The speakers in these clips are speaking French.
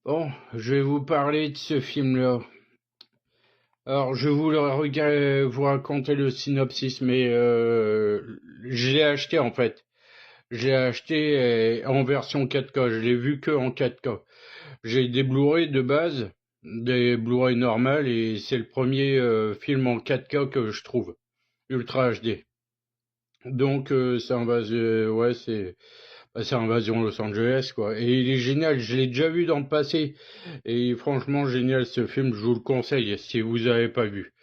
Bon, je vais vous parler de ce film-là. Alors, je vous vous raconter le synopsis, mais je l'ai acheté en fait. J'ai acheté en version 4K. Je l'ai vu que en 4K. J'ai des Blu-ray de base, des Blu-ray normales, et c'est le premier film en 4K que je trouve, Ultra HD. Donc, ouais, c'est Invasion Los Angeles, quoi. Et il est génial, je l'ai déjà vu dans le passé. Et franchement, génial ce film, je vous le conseille si vous n'avez pas vu.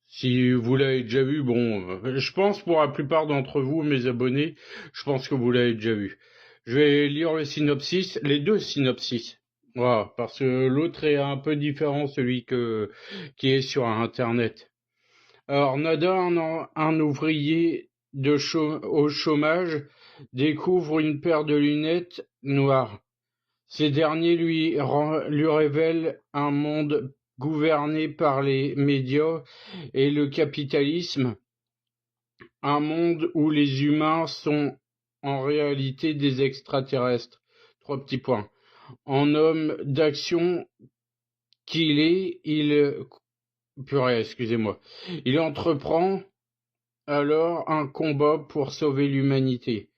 Si vous l'avez déjà vu, bon, je pense pour la plupart d'entre vous, mes abonnés, je pense que vous l'avez déjà vu. Je vais lire le synopsis, les deux synopsis. Voilà, parce que l'autre est un peu différent, qui est sur Internet. Alors, Nada, un ouvrier au chômage, découvre une paire de lunettes noires. Ces derniers lui révèlent un monde gouverné par les médias et le capitalisme, un monde où les humains sont en réalité des extraterrestres. Trois petits points. En homme d'action qu'il est, purée, excusez-moi. Il entreprend alors un combat pour sauver l'humanité.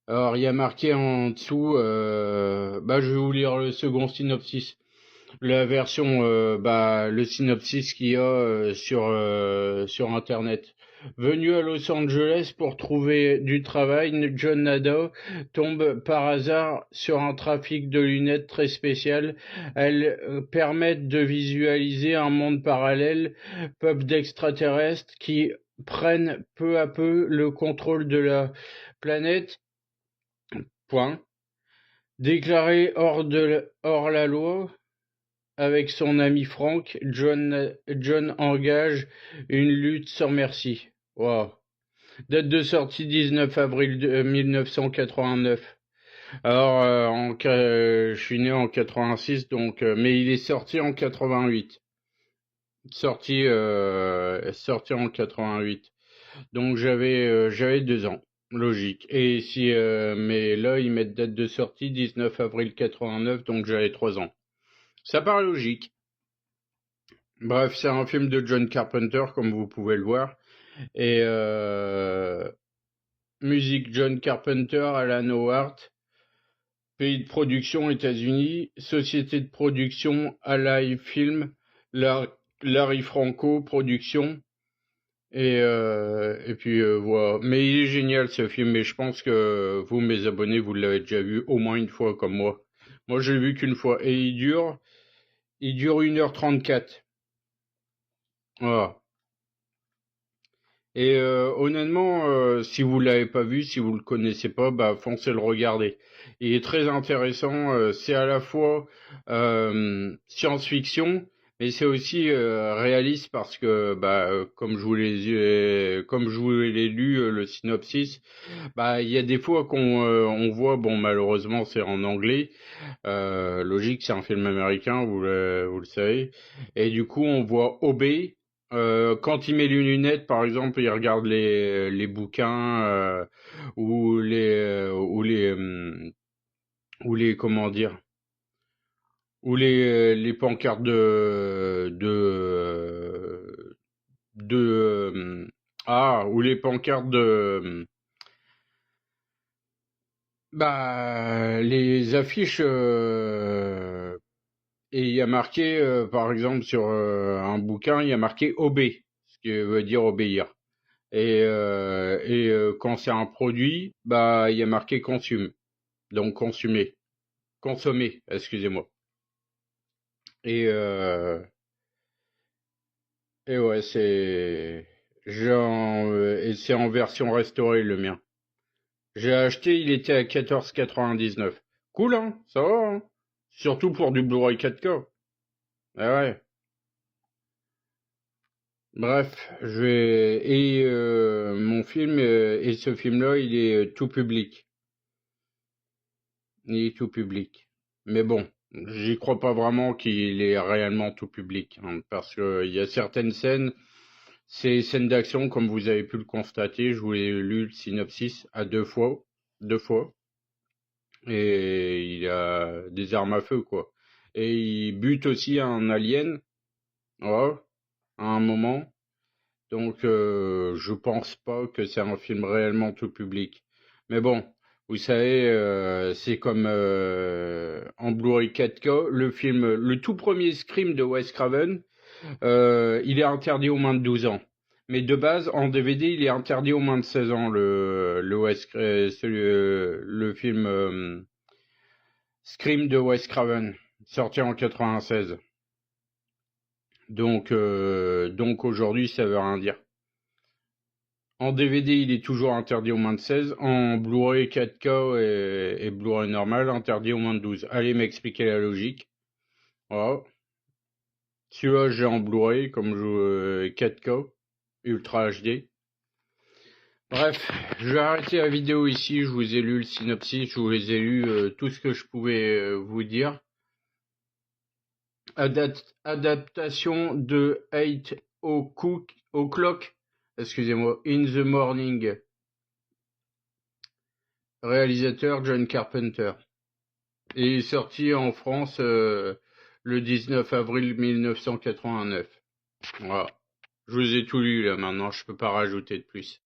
Alors, il y a marqué en dessous, je vais vous lire le second synopsis. La version, le synopsis qu'il y a sur Internet. Venu à Los Angeles pour trouver du travail, John Nada tombe par hasard sur un trafic de lunettes très spécial. Elles permettent de visualiser un monde parallèle, peuple d'extraterrestres qui prennent peu à peu le contrôle de la planète. Point. Déclaré hors la loi, avec son ami Frank, John engage une lutte sans merci. Wow. Date de sortie 19 avril 1989. Alors, je suis né en 86, donc, mais il est sorti en 88. Sorti en 88. Donc j'avais 2 ans. Logique. Et mais là, ils mettent date de sortie 19 avril 89, donc j'avais 3 ans. Ça paraît logique. Bref, c'est un film de John Carpenter, comme vous pouvez le voir. Et musique John Carpenter, Alan Howard. Pays de production États-Unis. Société de production Alive Film. Larry Franco Production. Et puis voilà. Mais il est génial ce film, et je pense que vous, mes abonnés, vous l'avez déjà vu au moins une fois comme moi. Moi, je l'ai vu qu'une fois. Et il dure 1h34. Voilà. Et honnêtement, si vous l'avez pas vu, si vous le connaissez pas, bah foncez le regarder. Il est très intéressant. C'est à la fois science-fiction, mais c'est aussi réaliste parce que comme je vous l'ai lu le synopsis, bah il y a des fois on voit, bon malheureusement c'est en anglais. Logique, c'est un film américain, vous le savez. Et du coup on voit OB. Quand il met les lunettes, par exemple, il regarde les bouquins ou les comment dire, ou les pancartes ou les pancartes les affiches, et il y a marqué, par exemple, sur un bouquin, il y a marqué obé, ce qui veut dire obéir. Et quand c'est un produit, bah il y a marqué consume, donc consommer, excusez-moi. Et euh, et ouais, et c'est en version restaurée le mien. J'ai acheté, il était à 14,99. Cool, hein, ça va, hein. Surtout pour du Blu-ray 4K. Ah ouais. Bref, mon film et ce film-là, il est tout public. Il est tout public. Mais bon, j'y crois pas vraiment qu'il est réellement tout public, hein, parce que il y a certaines scènes, ces scènes d'action, comme vous avez pu le constater, je vous ai lu le synopsis à deux fois, et il a des armes à feu, quoi. Et il bute aussi un alien, voilà, à un moment. Donc je pense pas que c'est un film réellement tout public. Mais bon, vous savez, c'est comme en Blu-ray 4K, le tout premier Scream de Wes Craven, il est interdit aux moins de 12 ans. Mais de base, en DVD, il est interdit aux moins de 16 ans, le film Scream de Wes Craven, sorti en 96. Donc aujourd'hui, ça veut rien dire. En DVD, il est toujours interdit aux moins de 16. En Blu-ray 4K et Blu-ray normal, interdit aux moins de 12. Allez m'expliquer la logique. Voilà. Celui-là, j'ai en Blu-ray, comme je 4K, Ultra HD. Bref, je vais arrêter la vidéo ici. Je vous ai lu le synopsis, je vous ai lu tout ce que je pouvais vous dire. Adaptation de 8 o'clock, excusez-moi, in the morning. Réalisateur John Carpenter. Et il est sorti en France le 19 avril 1989. Voilà. Je vous ai tout lu là maintenant, je peux pas rajouter de plus.